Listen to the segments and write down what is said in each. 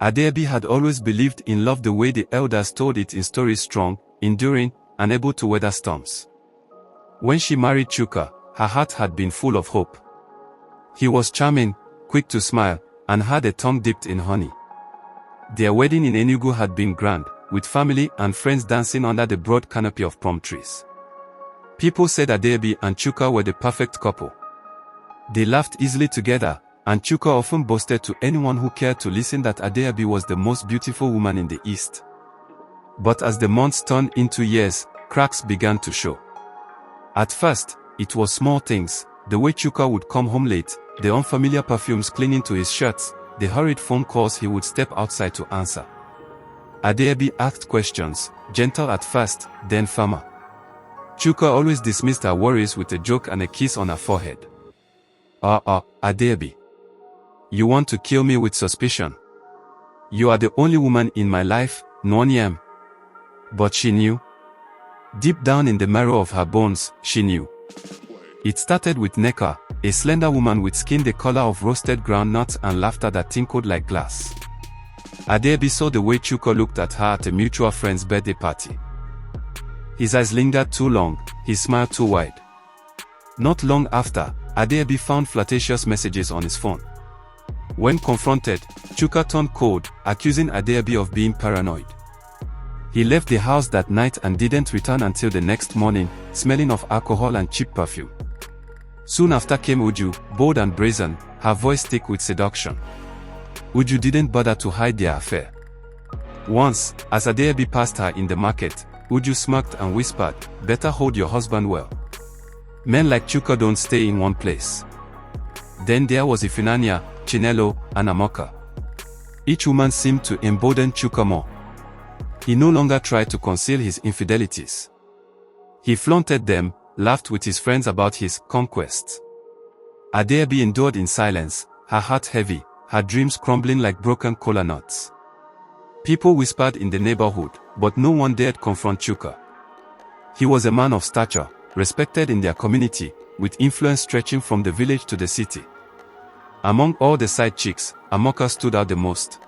Adeobi had always believed in love the way the elders told it in stories: strong, enduring, and able to weather storms. When she married Chuka, her heart had been full of hope. He was charming, quick to smile, and had a tongue dipped in honey. Their wedding in Enugu had been grand, with family and friends dancing under the broad canopy of palm trees. People said Adeobi and Chuka were the perfect couple. They laughed easily together, and Chuka often boasted to anyone who cared to listen that Adeobi was the most beautiful woman in the East. But as the months turned into years, cracks began to show. At first, it was small things: the way Chuka would come home late, the unfamiliar perfumes clinging to his shirts, the hurried phone calls he would step outside to answer. Adeobi asked questions, gentle at first, then firmer. Chuka always dismissed her worries with a joke and a kiss on her forehead. Adeobi. You want to kill me with suspicion? You are the only woman in my life, Nwanyem. But she knew. Deep down in the marrow of her bones, she knew. It started with Neka, a slender woman with skin the color of roasted groundnuts and laughter that tinkled like glass. Adeobi saw the way Chuka looked at her at a mutual friend's birthday party. His eyes lingered too long, his smile too wide. Not long after, Adeobi found flirtatious messages on his phone. When confronted, Chuka turned cold, accusing Adeobi of being paranoid. He left the house that night and didn't return until the next morning, smelling of alcohol and cheap perfume. Soon after came Uju, bold and brazen, her voice thick with seduction. Uju didn't bother to hide their affair. Once, as Adeobi passed her in the market, Uju smirked and whispered, "Better hold your husband well. Men like Chuka don't stay in one place." Then there was Ifunanya, Chinelo, and Amoka. Each woman seemed to embolden Chuka more. He no longer tried to conceal his infidelities. He flaunted them, laughed with his friends about his conquests. Adeobi endured in silence, her heart heavy, her dreams crumbling like broken kola nuts. People whispered in the neighborhood, but no one dared confront Chuka. He was a man of stature, respected in their community, with influence stretching from the village to the city. Among all the side chicks, Amoka stood out the most.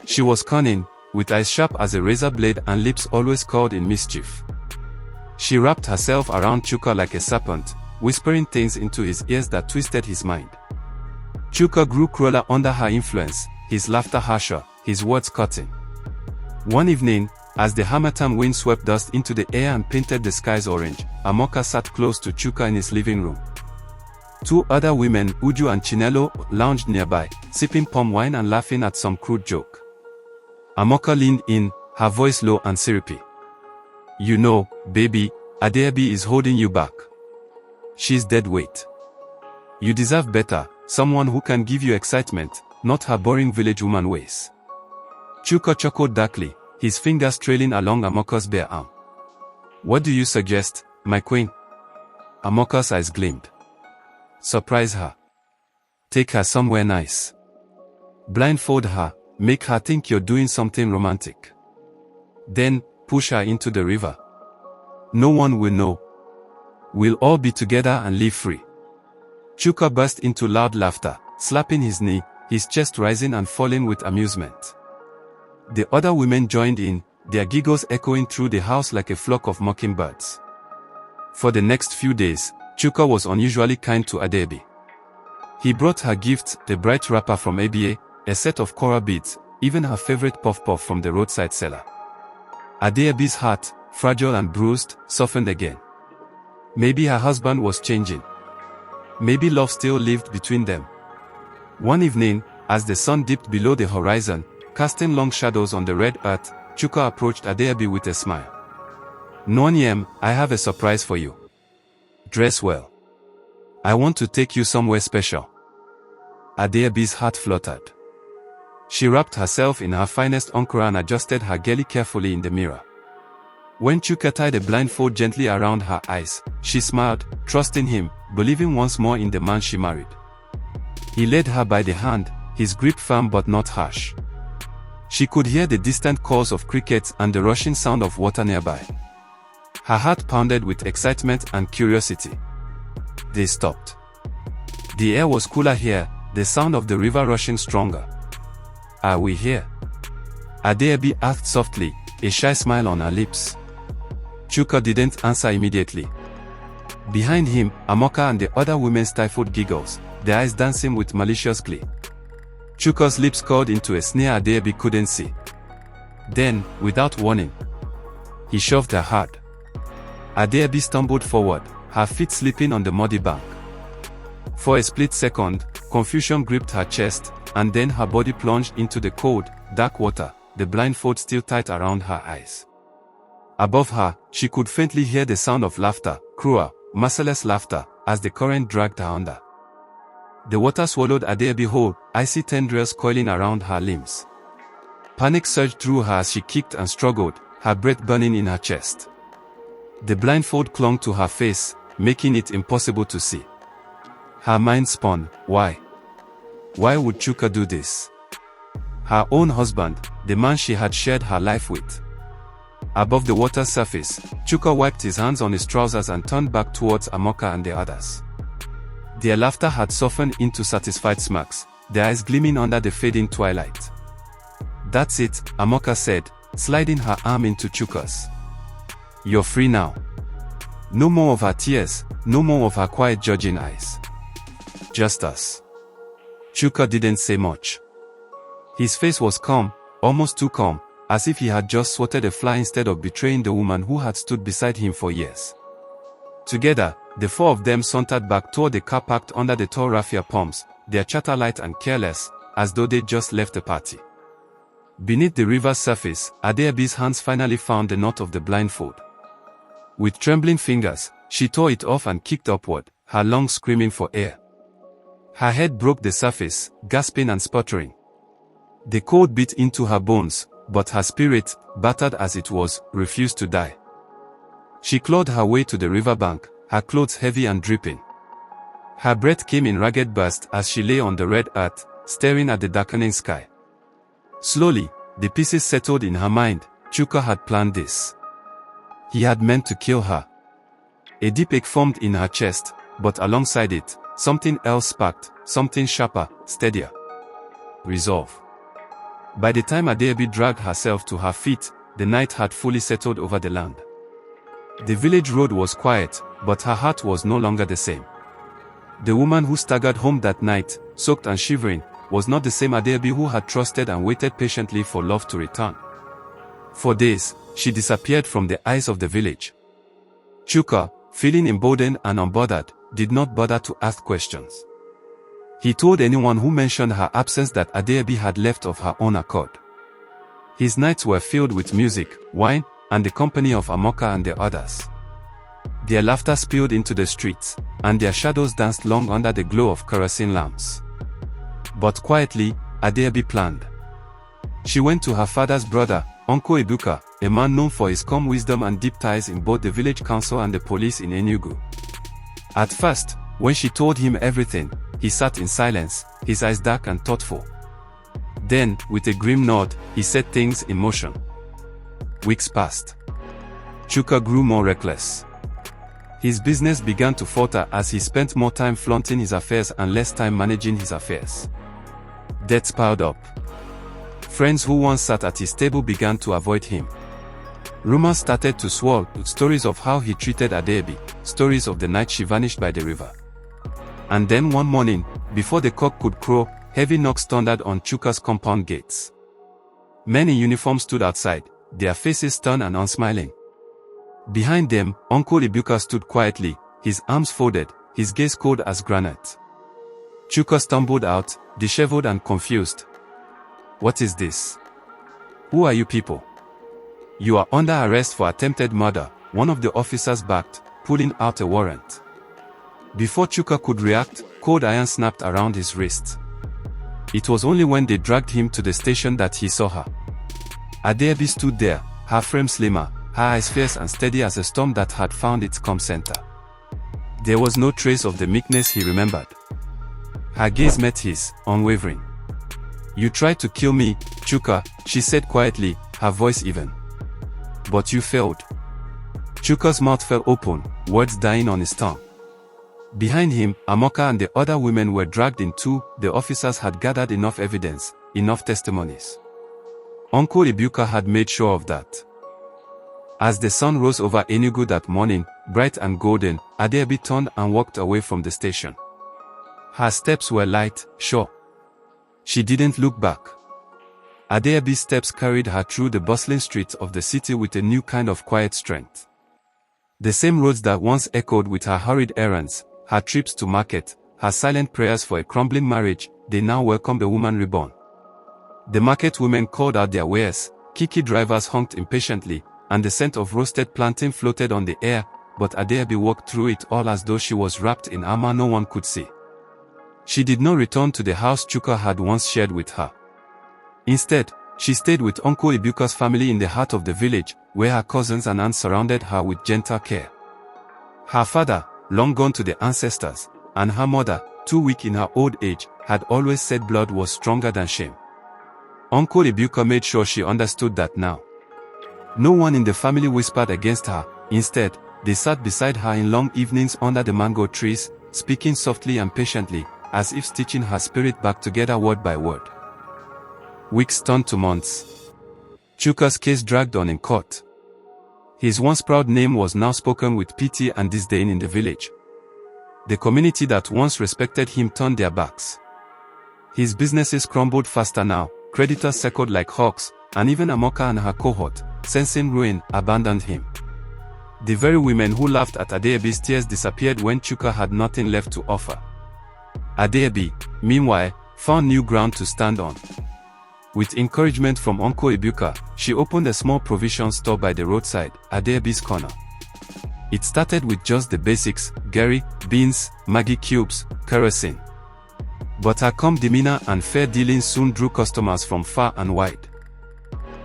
She was cunning, with eyes sharp as a razor blade and lips always curled in mischief. She wrapped herself around Chuka like a serpent, whispering things into his ears that twisted his mind. Chuka grew crueler under her influence, his laughter harsher, his words cutting. One evening, as the harmattan wind swept dust into the air and painted the skies orange, Amoka sat close to Chuka in his living room. Two other women, Uju and Chinelo, lounged nearby, sipping palm wine and laughing at some crude joke. Amoka leaned in, her voice low and syrupy. "You know, baby, Adeobi is holding you back. She's dead weight. You deserve better, someone who can give you excitement, not her boring village woman ways." Chuka chuckled darkly, his fingers trailing along Amoka's bare arm. "What do you suggest, my queen?" Amoka's eyes gleamed. "Surprise her. Take her somewhere nice. Blindfold her, make her think you're doing something romantic. Then, push her into the river. No one will know. We'll all be together and live free." Chuka burst into loud laughter, slapping his knee, his chest rising and falling with amusement. The other women joined in, their giggles echoing through the house like a flock of mockingbirds. For the next few days, Chuka was unusually kind to Adeobi. He brought her gifts, the bright wrapper from ABA, a set of coral beads, even her favorite puff-puff from the roadside seller. Adeobi's heart, fragile and bruised, softened again. Maybe her husband was changing. Maybe love still lived between them. One evening, as the sun dipped below the horizon, casting long shadows on the red earth, Chuka approached Adeobi with a smile. "Nwanyem, I have a surprise for you. Dress well. I want to take you somewhere special." Adeobi's heart fluttered. She wrapped herself in her finest ankara and adjusted her geli carefully in the mirror. When Chuka tied a blindfold gently around her eyes, she smiled, trusting him, believing once more in the man she married. He led her by the hand, his grip firm but not harsh. She could hear the distant calls of crickets and the rushing sound of water nearby. Her heart pounded with excitement and curiosity. They stopped. The air was cooler here, the sound of the river rushing stronger. "Are we here?" Adeobi asked softly, a shy smile on her lips. Chuka didn't answer immediately. Behind him, Amoka and the other women stifled giggles, their eyes dancing with malicious glee. Chuka's lips curled into a sneer Adeobi couldn't see. Then, without warning, he shoved her hard. Adeobi stumbled forward, her feet slipping on the muddy bank. For a split second, confusion gripped her chest, and then her body plunged into the cold, dark water, the blindfold still tight around her eyes. Above her, she could faintly hear the sound of laughter, cruel, merciless laughter, as the current dragged her under. The water swallowed Adeobi whole, icy tendrils coiling around her limbs. Panic surged through her as she kicked and struggled, her breath burning in her chest. The blindfold clung to her face, making it impossible to see. Her mind spun, why? Why would Chuka do this? Her own husband, the man she had shared her life with. Above the water's surface, Chuka wiped his hands on his trousers and turned back towards Amoka and the others. Their laughter had softened into satisfied smirks, their eyes gleaming under the fading twilight. "That's it," Amoka said, sliding her arm into Chuka's. "You're free now." No more of her tears, no more of her quiet judging eyes. Just us. Chuka didn't say much. His face was calm, almost too calm, as if he had just swatted a fly instead of betraying the woman who had stood beside him for years. Together, the four of them sauntered back toward the car parked under the tall raffia palms, their chatter light and careless, as though they'd just left a party. Beneath the river's surface, Adeobi's hands finally found the knot of the blindfold. With trembling fingers, she tore it off and kicked upward, her lungs screaming for air. Her head broke the surface, gasping and sputtering. The cold bit into her bones, but her spirit, battered as it was, refused to die. She clawed her way to the riverbank, her clothes heavy and dripping. Her breath came in ragged bursts as she lay on the red earth, staring at the darkening sky. Slowly, the pieces settled in her mind. Chuka had planned this. He had meant to kill her. A deep ache formed in her chest, but alongside it, something else sparked, something sharper, steadier. Resolve. By the time Adeobi dragged herself to her feet, the night had fully settled over the land. The village road was quiet, but her heart was no longer the same. The woman who staggered home that night, soaked and shivering, was not the same Adeobi who had trusted and waited patiently for love to return. For days, she disappeared from the eyes of the village. Chuka, feeling emboldened and unbothered, did not bother to ask questions. He told anyone who mentioned her absence that Adeobi had left of her own accord. His nights were filled with music, wine, and the company of Amoka and the others. Their laughter spilled into the streets, and their shadows danced long under the glow of kerosene lamps. But quietly, Adeobi planned. She went to her father's brother, Uncle Ebuka, a man known for his calm wisdom and deep ties in both the village council and the police in Enugu. At first, when she told him everything, he sat in silence, his eyes dark and thoughtful. Then, with a grim nod, he set things in motion. Weeks passed. Chuka grew more reckless. His business began to falter as he spent more time flaunting his affairs and less time managing his affairs. Debts piled up. Friends who once sat at his table began to avoid him. Rumors started to swirl with stories of how he treated Adeobi, stories of the night she vanished by the river. And then one morning, before the cock could crow, heavy knocks thundered on Chuka's compound gates. Men in uniform stood outside, their faces stern and unsmiling. Behind them, Uncle Ibuka stood quietly, his arms folded, his gaze cold as granite. Chuka stumbled out, disheveled and confused. "What is this? Who are you people?" "You are under arrest for attempted murder," one of the officers barked, pulling out a warrant. Before Chuka could react, cold iron snapped around his wrist. It was only when they dragged him to the station that he saw her. Adeobi stood there, her frame slimmer, her eyes fierce and steady as a storm that had found its calm center. There was no trace of the meekness he remembered. Her gaze met his, unwavering. "You tried to kill me, Chuka," she said quietly, her voice even. "But you failed." Chuka's mouth fell open, words dying on his tongue. Behind him, Amoka and the other women were dragged in too. The officers had gathered enough evidence, enough testimonies. Uncle Ibuka had made sure of that. As the sun rose over Enugu that morning, bright and golden, Adeobi turned and walked away from the station. Her steps were light, sure. She didn't look back. Adeobi's steps carried her through the bustling streets of the city with a new kind of quiet strength. The same roads that once echoed with her hurried errands, her trips to market, her silent prayers for a crumbling marriage, they now welcomed a woman reborn. The market women called out their wares, kiki drivers honked impatiently, and the scent of roasted plantain floated on the air, but Adeobi walked through it all as though she was wrapped in armor no one could see. She did not return to the house Chuka had once shared with her. Instead, she stayed with Uncle Ibuka's family in the heart of the village, where her cousins and aunts surrounded her with gentle care. Her father, long gone to the ancestors, and her mother, too weak in her old age, had always said blood was stronger than shame. Uncle Ibuka made sure she understood that now. No one in the family whispered against her. Instead, they sat beside her in long evenings under the mango trees, speaking softly and patiently, as if stitching her spirit back together word by word. Weeks turned to months. Chuka's case dragged on in court. His once proud name was now spoken with pity and disdain in the village. The community that once respected him turned their backs. His businesses crumbled faster now, creditors circled like hawks, and even Amoka and her cohort, sensing ruin, abandoned him. The very women who laughed at Adeobi's tears disappeared when Chuka had nothing left to offer. Adeobi, meanwhile, found new ground to stand on. With encouragement from Uncle Ibuka, she opened a small provision store by the roadside, Adeobi's Corner. It started with just the basics, gari, beans, Maggi cubes, kerosene. But her calm demeanor and fair dealing soon drew customers from far and wide.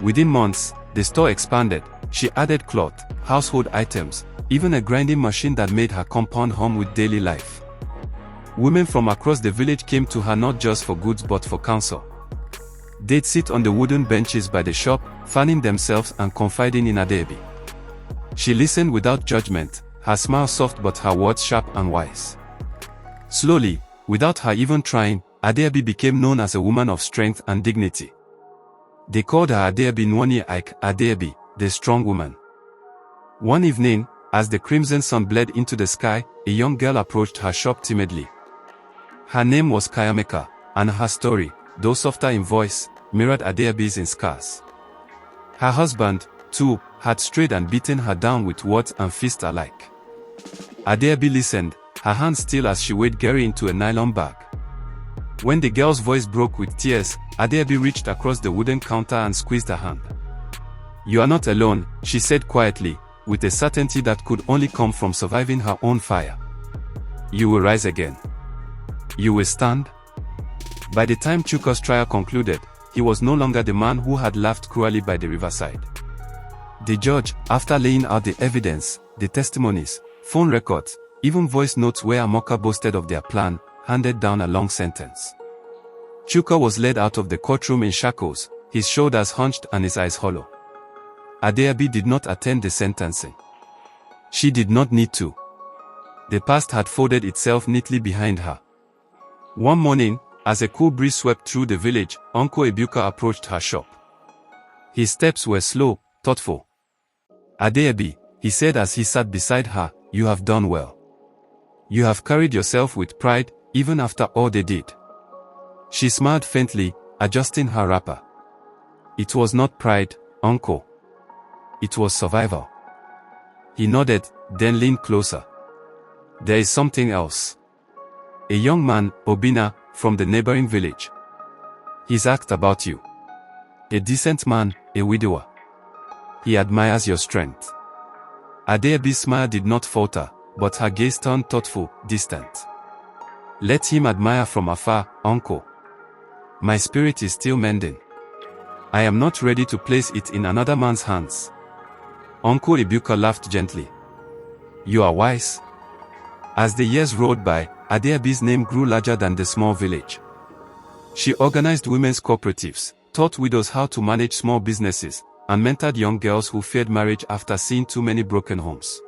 Within months, the store expanded. She added cloth, household items, even a grinding machine that made her compound hum with daily life. Women from across the village came to her not just for goods but for counsel. They'd sit on the wooden benches by the shop, fanning themselves and confiding in Adeobi. She listened without judgment, her smile soft but her words sharp and wise. Slowly, without her even trying, Adeobi became known as a woman of strength and dignity. They called her Adeobi Nwani Ike, Adeobi, the strong woman. One evening, as the crimson sun bled into the sky, a young girl approached her shop timidly. Her name was Kayameka, and her story, though softer in voice, mirrored Adeobi's in scars. Her husband, too, had strayed and beaten her down with words and fists alike. Adeobi listened, her hands still as she weighed Gary into a nylon bag. When the girl's voice broke with tears, Adeobi reached across the wooden counter and squeezed her hand. "You are not alone," she said quietly, with a certainty that could only come from surviving her own fire. "You will rise again. You will stand." By the time Chuka's trial concluded, he was no longer the man who had laughed cruelly by the riverside. The judge, after laying out the evidence, the testimonies, phone records, even voice notes where Amoka boasted of their plan, handed down a long sentence. Chuka was led out of the courtroom in shackles, his shoulders hunched and his eyes hollow. Adeobi did not attend the sentencing. She did not need to. The past had folded itself neatly behind her. One morning, as a cool breeze swept through the village, Uncle Ibuka approached her shop. His steps were slow, thoughtful. "Adeobi," he said as he sat beside her, "you have done well. You have carried yourself with pride, even after all they did." She smiled faintly, adjusting her wrapper. "It was not pride, Uncle. It was survival." He nodded, then leaned closer. "There is something else. A young man, Obina, from the neighboring village. He's asked about you. A decent man, a widower. He admires your strength." Adeobi's smile did not falter, but her gaze turned thoughtful, distant. "Let him admire from afar, Uncle. My spirit is still mending. I am not ready to place it in another man's hands." Uncle Ibuka laughed gently. "You are wise." As the years rolled by, Adeobi's name grew larger than the small village. She organized women's cooperatives, taught widows how to manage small businesses, and mentored young girls who feared marriage after seeing too many broken homes.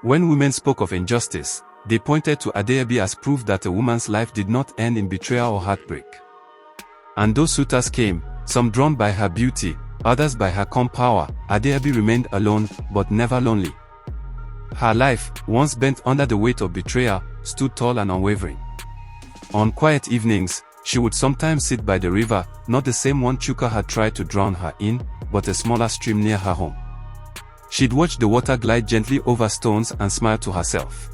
When women spoke of injustice, they pointed to Adeobi as proof that a woman's life did not end in betrayal or heartbreak. And those suitors came, some drawn by her beauty, others by her calm power. Adeabi remained alone, but never lonely. Her life, once bent under the weight of betrayal, stood tall and unwavering. On quiet evenings, she would sometimes sit by the river, not the same one Chuka had tried to drown her in, but a smaller stream near her home. She'd watch the water glide gently over stones and smile to herself.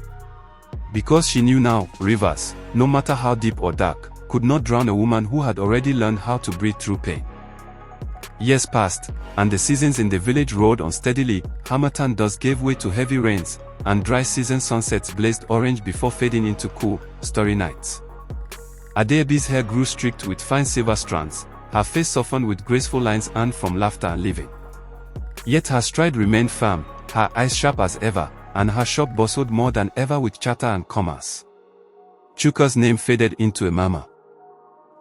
Because she knew now, rivers, no matter how deep or dark, could not drown a woman who had already learned how to breathe through pain. Years passed, and the seasons in the village rolled on steadily. Harmattan dust gave way to heavy rains, and dry season sunsets blazed orange before fading into cool, starry nights. Adeabi's hair grew streaked with fine silver strands, her face softened with graceful lines earned from laughter and living. Yet her stride remained firm, her eyes sharp as ever, and her shop bustled more than ever with chatter and commerce. Chuka's name faded into a murmur.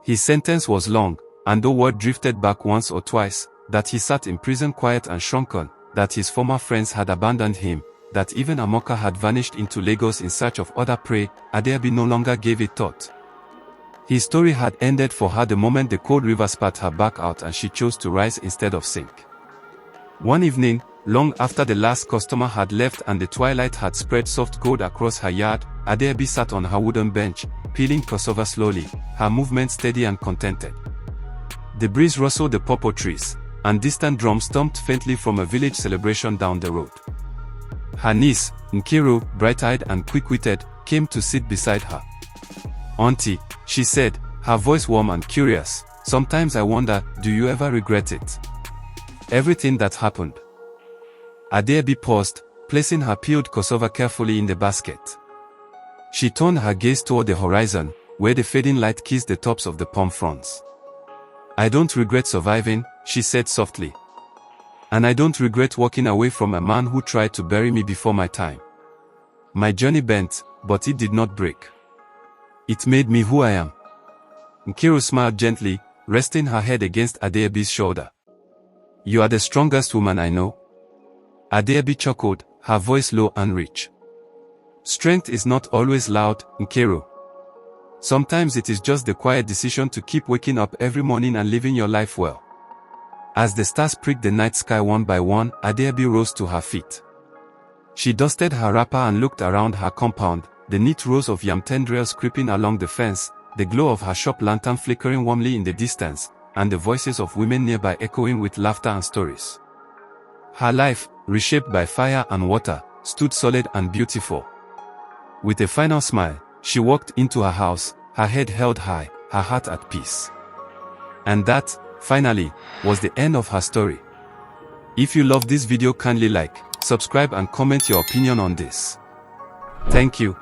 His sentence was long, and though word drifted back once or twice, that he sat in prison quiet and shrunken, that his former friends had abandoned him, that even Amoka had vanished into Lagos in search of other prey, Adeabi no longer gave it thought. His story had ended for her the moment the cold river spat her back out and she chose to rise instead of sink. One evening, long after the last customer had left and the twilight had spread soft gold across her yard, Adeabi sat on her wooden bench, peeling cassava slowly, her movement steady and contented. The breeze rustled the pawpaw trees, and distant drums thumped faintly from a village celebration down the road. Her niece, Nkiru, bright-eyed and quick-witted, came to sit beside her. "Auntie," she said, her voice warm and curious, "sometimes I wonder, do you ever regret it? Everything that happened?" Adeabi paused, placing her peeled cassava carefully in the basket. She turned her gaze toward the horizon, where the fading light kissed the tops of the palm fronds. "I don't regret surviving," she said softly. "And I don't regret walking away from a man who tried to bury me before my time. My journey bent, but it did not break. It made me who I am." Nkiru smiled gently, resting her head against Adeabi's shoulder. "You are the strongest woman I know." Adeabi chuckled, her voice low and rich. "Strength is not always loud, Nkiru. Sometimes it is just the quiet decision to keep waking up every morning and living your life well." As the stars pricked the night sky one by one, Adeabi rose to her feet. She dusted her wrapper and looked around her compound, the neat rows of yam tendrils creeping along the fence, the glow of her shop lantern flickering warmly in the distance, and the voices of women nearby echoing with laughter and stories. Her life, reshaped by fire and water, stood solid and beautiful. With a final smile, she walked into her house, her head held high, her heart at peace. And that, finally, was the end of her story. If you loved this video, kindly like, subscribe and comment your opinion on this. Thank you.